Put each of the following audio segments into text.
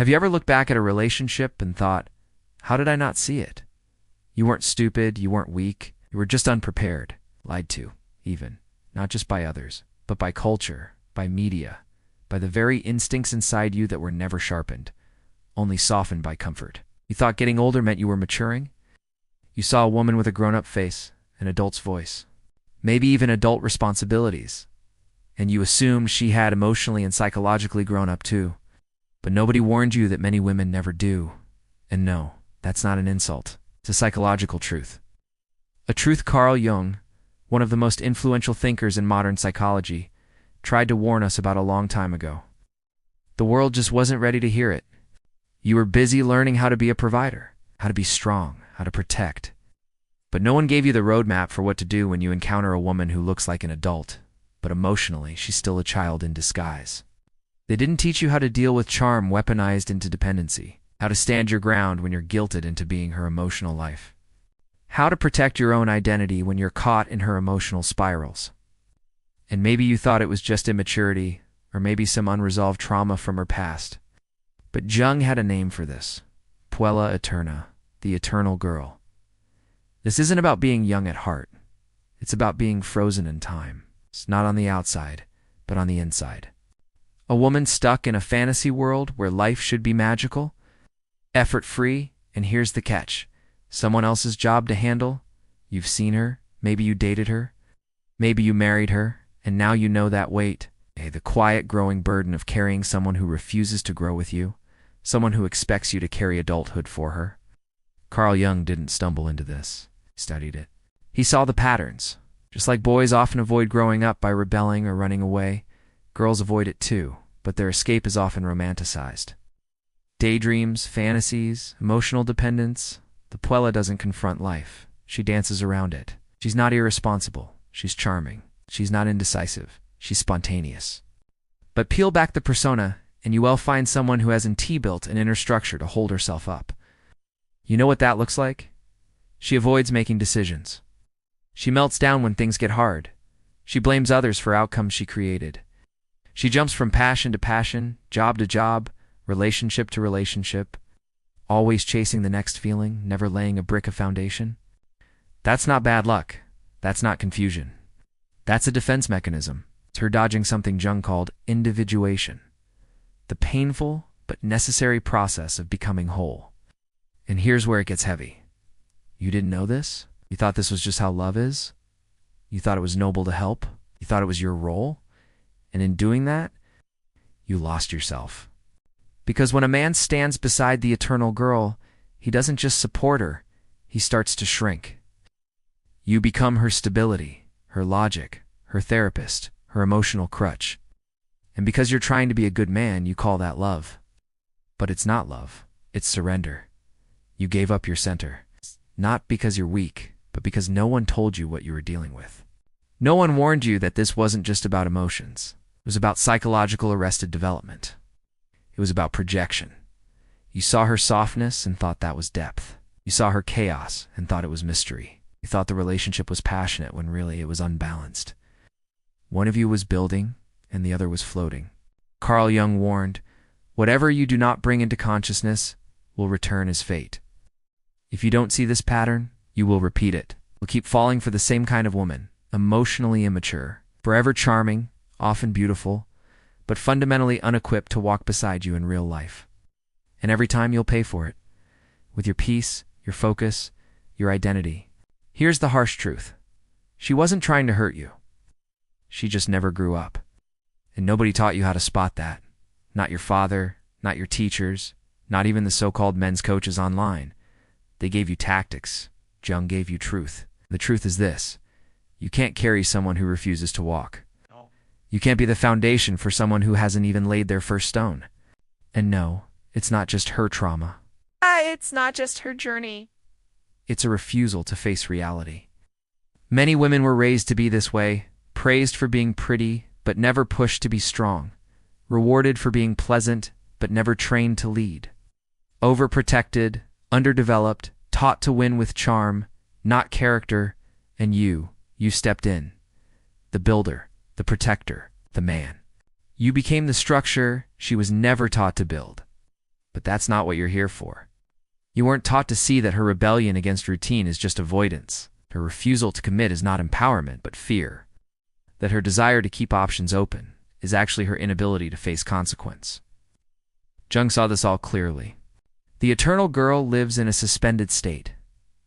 Have you ever looked back at a relationship and thought, how did I not see it? You weren't stupid, you weren't weak, you were just unprepared, lied to, even, not just by others, but by culture, by media, by the very instincts inside you that were never sharpened, only softened by comfort. You thought getting older meant you were maturing? You saw a woman with a grown-up face, an adult's voice, maybe even adult responsibilities, and you assumed she had emotionally and psychologically grown up too. But nobody warned you that many women never do. And no, that's not an insult. It's a psychological truth. A truth Carl Jung, one of the most influential thinkers in modern psychology, tried to warn us about a long time ago. The world just wasn't ready to hear it. You were busy learning how to be a provider, how to be strong, how to protect. But no one gave you the roadmap for what to do when you encounter a woman who looks like an adult, but emotionally she's still a child in disguise. They didn't teach you how to deal with charm weaponized into dependency, how to stand your ground when you're guilted into being her emotional life, how to protect your own identity when you're caught in her emotional spirals. And maybe you thought it was just immaturity, or maybe some unresolved trauma from her past. But Jung had a name for this: Puella Eterna, the eternal girl. This isn't about being young at heart. It's about being frozen in time. It's not on the outside, but on the inside. A woman stuck in a fantasy world where life should be magical, effort-free, and here's the catch: someone else's job to handle. You've seen her, maybe you dated her, maybe you married her, and now you know that weight, the quiet growing burden of carrying someone who refuses to grow with you, someone who expects you to carry adulthood for her. Carl Jung didn't stumble into this. He studied it. He saw the patterns. Just like boys often avoid growing up by rebelling or running away, girls avoid it too, but their escape is often romanticized. Daydreams, fantasies, emotional dependence. The Puella doesn't confront life. She dances around it. She's not irresponsible. She's charming. She's not indecisive. She's spontaneous. But peel back the persona, and you will find someone who has built an inner structure to hold herself up. You know what that looks like? She avoids making decisions. She melts down when things get hard. She blames others for outcomes she created. She jumps from passion to passion, job to job, relationship to relationship, always chasing the next feeling, never laying a brick of foundation. That's not bad luck. That's not confusion. That's a defense mechanism. It's her dodging something Jung called individuation, the painful but necessary process of becoming whole. And here's where it gets heavy. You didn't know this? You thought this was just how love is? You thought it was noble to help? You thought it was your role? And in doing that, you lost yourself. Because when a man stands beside the eternal girl, he doesn't just support her, he starts to shrink. You become her stability, her logic, her therapist, her emotional crutch. And because you're trying to be a good man, you call that love. But it's not love, it's surrender. You gave up your center. Not because you're weak, but because no one told you what you were dealing with. No one warned you that this wasn't just about emotions. It was about psychological arrested development. It was about projection. You saw her softness and thought that was depth. You saw her chaos and thought it was mystery. You thought the relationship was passionate when really it was unbalanced. One of you was building and the other was floating. Carl Jung warned, whatever you do not bring into consciousness will return as fate. If you don't see this pattern, you will repeat it. You'll keep falling for the same kind of woman, emotionally immature, forever charming, often beautiful, but fundamentally unequipped to walk beside you in real life. And every time you'll pay for it, with your peace, your focus, your identity. Here's the harsh truth. She wasn't trying to hurt you. She just never grew up. And nobody taught you how to spot that. Not your father, not your teachers, not even the so-called men's coaches online. They gave you tactics. Jung gave you truth. The truth is this: you can't carry someone who refuses to walk. You can't be the foundation for someone who hasn't even laid their first stone. And no, it's not just her trauma. It's not just her journey. It's a refusal to face reality. Many women were raised to be this way, praised for being pretty, but never pushed to be strong, rewarded for being pleasant, but never trained to lead. Overprotected, underdeveloped, taught to win with charm, not character, and you stepped in. The builder, the protector, the man. You became the structure she was never taught to build. But that's not what you're here for. You weren't taught to see that her rebellion against routine is just avoidance. Her refusal to commit is not empowerment, but fear. That her desire to keep options open is actually her inability to face consequence. Jung saw this all clearly. The eternal girl lives in a suspended state,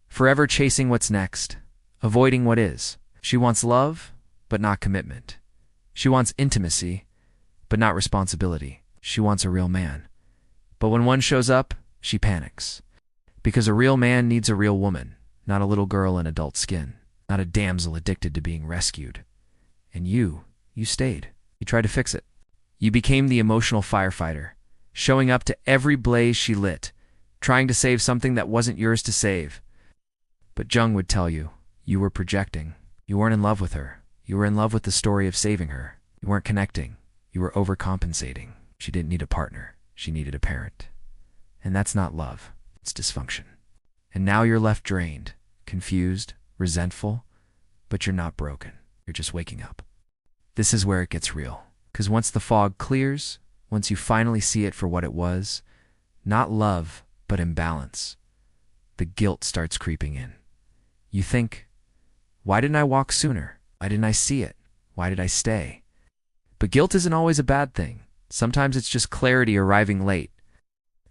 forever chasing what's next, avoiding what is. She wants love, but not commitment. She wants intimacy, but not responsibility. She wants a real man. But when one shows up, she panics. Because a real man needs a real woman, not a little girl in adult skin, not a damsel addicted to being rescued. And you stayed. You tried to fix it. You became the emotional firefighter, showing up to every blaze she lit, trying to save something that wasn't yours to save. But Jung would tell you, you were projecting. You weren't in love with her. You were in love with the story of saving her. You weren't connecting. You were overcompensating. She didn't need a partner. She needed a parent. And that's not love. It's dysfunction. And now you're left drained, confused, resentful, but you're not broken. You're just waking up. This is where it gets real. Because once the fog clears, once you finally see it for what it was, not love, but imbalance, the guilt starts creeping in. You think, why didn't I walk sooner? Why didn't I see it? Why did I stay? But guilt isn't always a bad thing. Sometimes it's just clarity arriving late.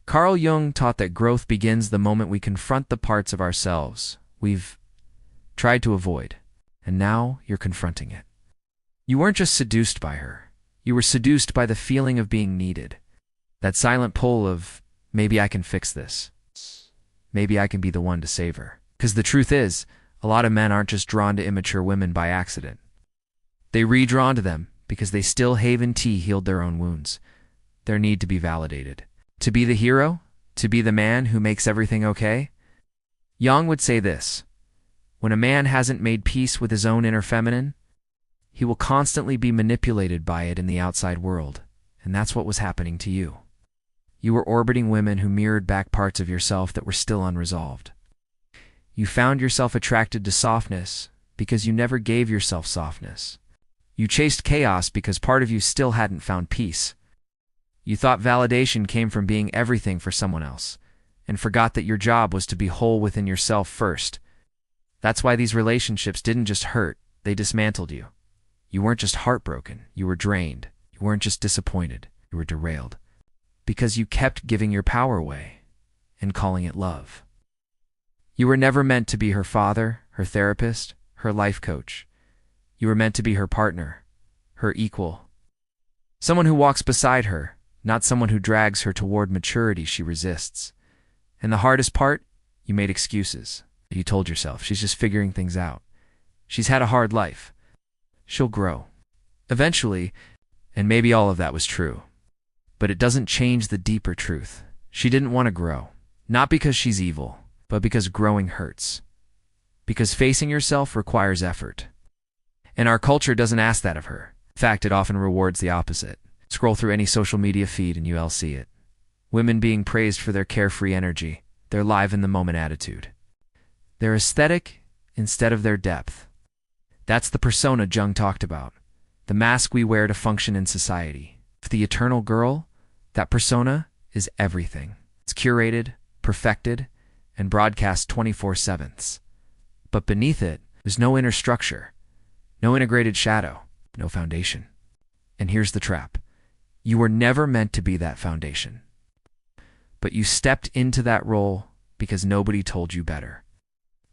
Carl Jung taught that growth begins the moment we confront the parts of ourselves we've tried to avoid, and now you're confronting it. You weren't just seduced by her. You were seduced by the feeling of being needed. That silent pull of, maybe I can fix this. Maybe I can be the one to save her. Because the truth is, a lot of men aren't just drawn to immature women by accident. They re-drawn to them because they still haven't healed their own wounds. Their need to be validated. To be the hero? To be the man who makes everything okay? Jung would say this: when a man hasn't made peace with his own inner feminine, he will constantly be manipulated by it in the outside world, and that's what was happening to you. You were orbiting women who mirrored back parts of yourself that were still unresolved. You found yourself attracted to softness because you never gave yourself softness. You chased chaos because part of you still hadn't found peace. You thought validation came from being everything for someone else, and forgot that your job was to be whole within yourself first. That's why these relationships didn't just hurt, they dismantled you. You weren't just heartbroken, you were drained. You weren't just disappointed, you were derailed. Because you kept giving your power away and calling it love. You were never meant to be her father, her therapist, her life coach. You were meant to be her partner, her equal. Someone who walks beside her, not someone who drags her toward maturity she resists. And the hardest part? You made excuses. You told yourself, she's just figuring things out. She's had a hard life. She'll grow. Eventually, and maybe all of that was true. But it doesn't change the deeper truth. She didn't want to grow. Not because she's evil, but because growing hurts. Because facing yourself requires effort. And our culture doesn't ask that of her. In fact, it often rewards the opposite. Scroll through any social media feed and you'll see it. Women being praised for their carefree energy, their live-in-the-moment attitude. Their aesthetic instead of their depth. That's the persona Jung talked about. The mask we wear to function in society. For the eternal girl, that persona is everything. It's curated, perfected, and broadcast 24/7. But beneath it, there's no inner structure, no integrated shadow, no foundation. And here's the trap. You were never meant to be that foundation. But you stepped into that role because nobody told you better.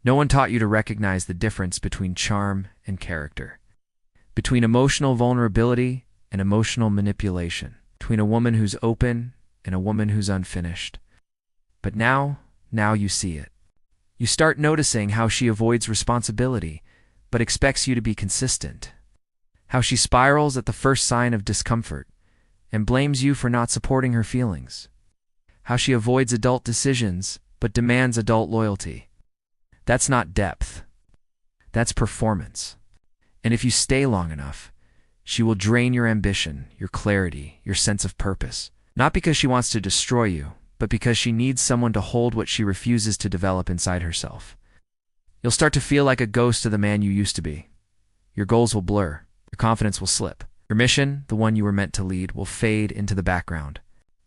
No one taught you to recognize the difference between charm and character, between emotional vulnerability and emotional manipulation, between a woman who's open and a woman who's unfinished. But now you see it. You start noticing how she avoids responsibility, but expects you to be consistent. How she spirals at the first sign of discomfort and blames you for not supporting her feelings. How she avoids adult decisions, but demands adult loyalty. That's not depth. That's performance. And if you stay long enough, she will drain your ambition, your clarity, your sense of purpose. Not because she wants to destroy you, but because she needs someone to hold what she refuses to develop inside herself. You'll start to feel like a ghost of the man you used to be. Your goals will blur. Your confidence will slip. Your mission, the one you were meant to lead, will fade into the background.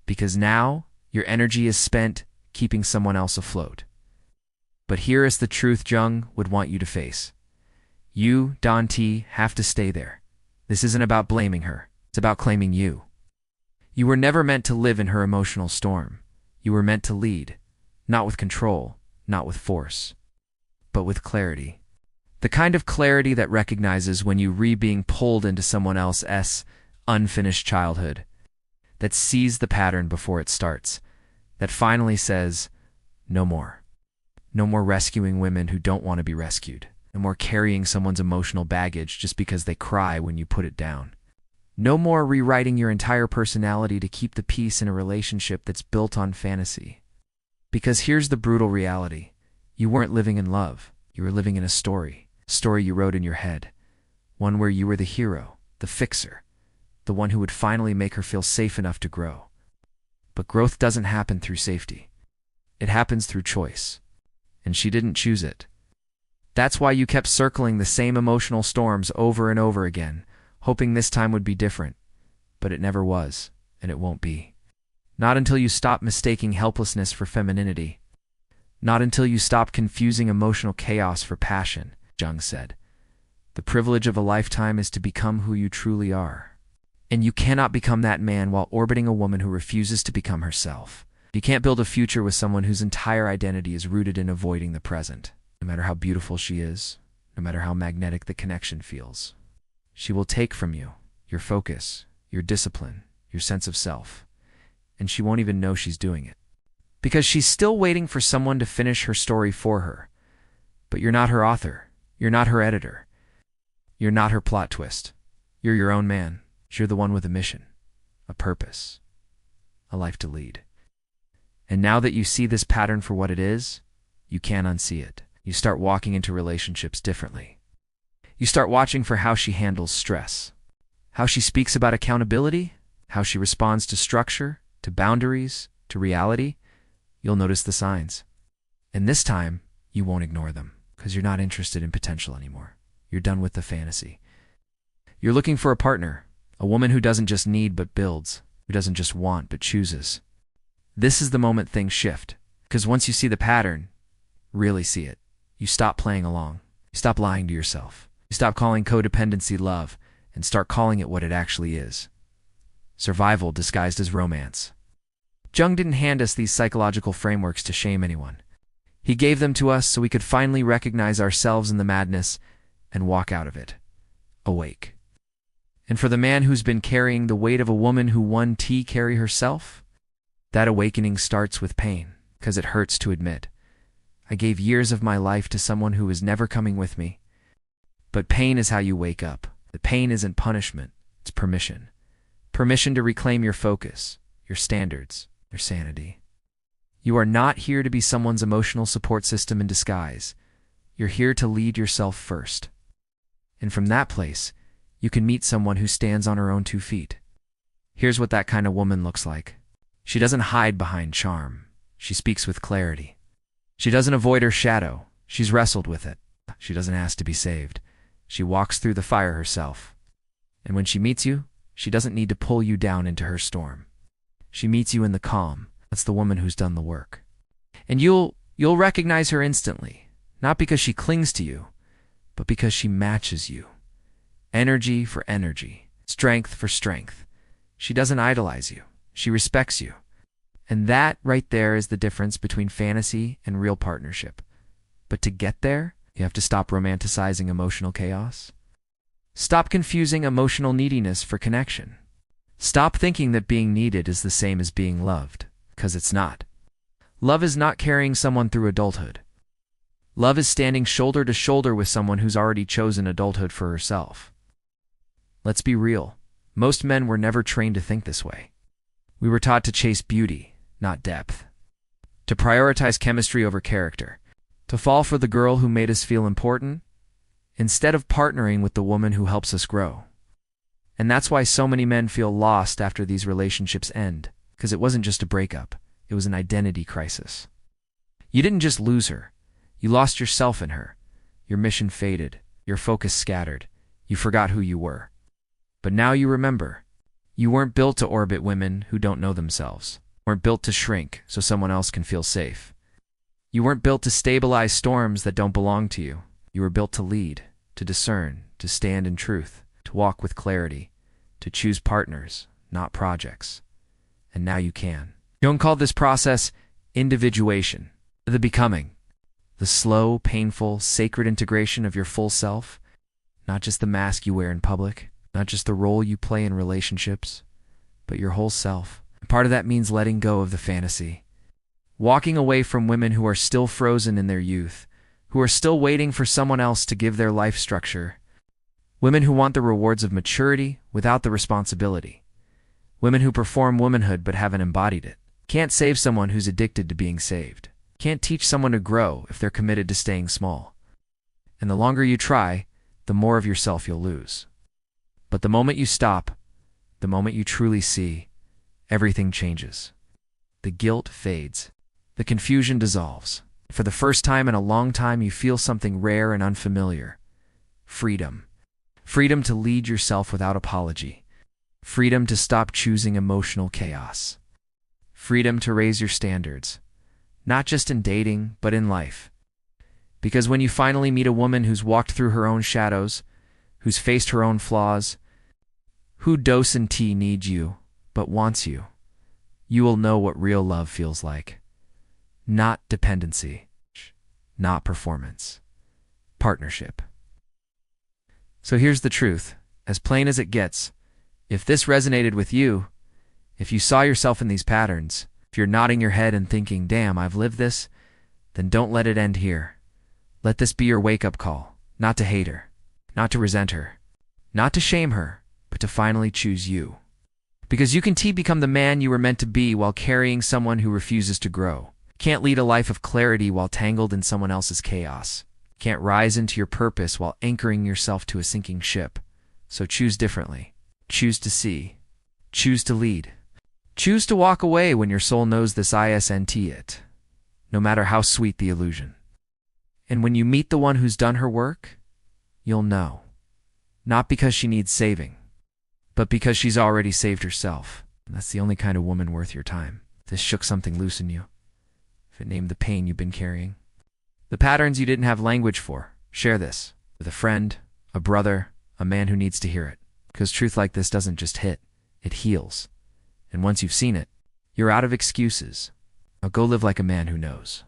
Because now, Your energy is spent keeping someone else afloat. But here is the truth Jung would want you to face. You, Don T, have to stay there. This isn't about blaming her. It's about claiming you. You were never meant to live in her emotional storm. You were meant to lead, not with control, not with force, but with clarity. The kind of clarity that recognizes when you being pulled into someone else's unfinished childhood, that sees the pattern before it starts, that finally says, no more. No more rescuing women who don't want to be rescued. No more carrying someone's emotional baggage just because they cry when you put it down. No more rewriting your entire personality to keep the peace in a relationship that's built on fantasy. Because here's the brutal reality. You weren't living in love. You were living in a story you wrote in your head. One where you were the hero, the fixer, the one who would finally make her feel safe enough to grow. But growth doesn't happen through safety. It happens through choice. And she didn't choose it. That's why you kept circling the same emotional storms over and over again, hoping this time would be different. But it never was, and it won't be. Not until you stop mistaking helplessness for femininity. Not until you stop confusing emotional chaos for passion, Jung said. The privilege of a lifetime is to become who you truly are. And you cannot become that man while orbiting a woman who refuses to become herself. You can't build a future with someone whose entire identity is rooted in avoiding the present. No matter how beautiful she is, no matter how magnetic the connection feels. She will take from you your focus, your discipline, your sense of self. And she won't even know she's doing it. Because she's still waiting for someone to finish her story for her. But you're not her author. You're not her editor. You're not her plot twist. You're your own man. You're the one with a mission, a purpose, a life to lead. And now that you see this pattern for what it is, you can't unsee it. You start walking into relationships differently. You start watching for how she handles stress, how she speaks about accountability, how she responds to structure, to boundaries, to reality. You'll notice the signs. And this time, you won't ignore them, because you're not interested in potential anymore. You're done with the fantasy. You're looking for a partner, a woman who doesn't just need but builds, who doesn't just want but chooses. This is the moment things shift, because once you see the pattern, really see it, you stop playing along. You stop lying to yourself. You stop calling codependency love and start calling it what it actually is. Survival disguised as romance. Jung didn't hand us these psychological frameworks to shame anyone. He gave them to us so we could finally recognize ourselves in the madness and walk out of it, awake. And for the man who's been carrying the weight of a woman who won T carry herself, that awakening starts with pain, because it hurts to admit. I gave years of my life to someone who was never coming with me. But pain is how you wake up. The pain isn't punishment, it's permission. Permission to reclaim your focus, your standards, your sanity. You are not here to be someone's emotional support system in disguise. You're here to lead yourself first. And from that place, you can meet someone who stands on her own 2 feet. Here's what that kind of woman looks like. She doesn't hide behind charm. She speaks with clarity. She doesn't avoid her shadow. She's wrestled with it. She doesn't ask to be saved. She walks through the fire herself. And when she meets you, she doesn't need to pull you down into her storm. She meets you in the calm. That's the woman who's done the work. And you'll recognize her instantly, not because she clings to you, but because she matches you. Energy for energy, strength for strength. She doesn't idolize you. She respects you. And that right there is the difference between fantasy and real partnership. But to get there, you have to stop romanticizing emotional chaos. Stop confusing emotional neediness for connection. Stop thinking that being needed is the same as being loved, because it's not. Love is not carrying someone through adulthood. Love is standing shoulder to shoulder with someone who's already chosen adulthood for herself. Let's be real. Most men were never trained to think this way. We were taught to chase beauty, not depth. To prioritize chemistry over character. To fall for the girl who made us feel important, instead of partnering with the woman who helps us grow. And that's why so many men feel lost after these relationships end, because it wasn't just a breakup, it was an identity crisis. You didn't just lose her, you lost yourself in her. Your mission faded, your focus scattered, you forgot who you were. But now you remember. You weren't built to orbit women who don't know themselves. weren't built to shrink so someone else can feel safe. You weren't built to stabilize storms that don't belong to you. You were built to lead, to discern, to stand in truth, to walk with clarity, to choose partners, not projects. And now you can. Jung called this process individuation, the becoming, the slow, painful, sacred integration of your full self, not just the mask you wear in public, not just the role you play in relationships, but your whole self. And part of that means letting go of the fantasy, walking away from women who are still frozen in their youth, who are still waiting for someone else to give their life structure, women who want the rewards of maturity without the responsibility, women who perform womanhood but haven't embodied it. Can't save someone who's addicted to being saved. Can't teach someone to grow if they're committed to staying small. And the longer you try, the more of yourself you'll lose. But the moment you stop, the moment you truly see, everything changes. The guilt fades. The confusion dissolves. For the first time in a long time, you feel something rare and unfamiliar. Freedom. Freedom to lead yourself without apology. Freedom to stop choosing emotional chaos. Freedom to raise your standards, not just in dating, but in life. Because when you finally meet a woman who's walked through her own shadows, who's faced her own flaws, who doesn't need you, but wants you, you will know what real love feels like. Not dependency, not performance, partnership. So here's the truth, as plain as it gets. If this resonated with you, if you saw yourself in these patterns, if you're nodding your head and thinking, damn, I've lived this, then don't let it end here. Let this be your wake-up call, not to hate her, not to resent her, not to shame her, but to finally choose you. Because you can become the man you were meant to be while carrying someone who refuses to grow. Can't lead a life of clarity while tangled in someone else's chaos. Can't rise into your purpose while anchoring yourself to a sinking ship. So choose differently. Choose to see. Choose to lead. Choose to walk away when your soul knows this isn't it, no matter how sweet the illusion. And when you meet the one who's done her work, you'll know. Not because she needs saving, but because she's already saved herself. And that's the only kind of woman worth your time. If this shook something loose in you, if it named the pain you've been carrying, the patterns you didn't have language for, share this with a friend, a brother, a man who needs to hear it. Because truth like this doesn't just hit, it heals. And once you've seen it, you're out of excuses. Now go live like a man who knows.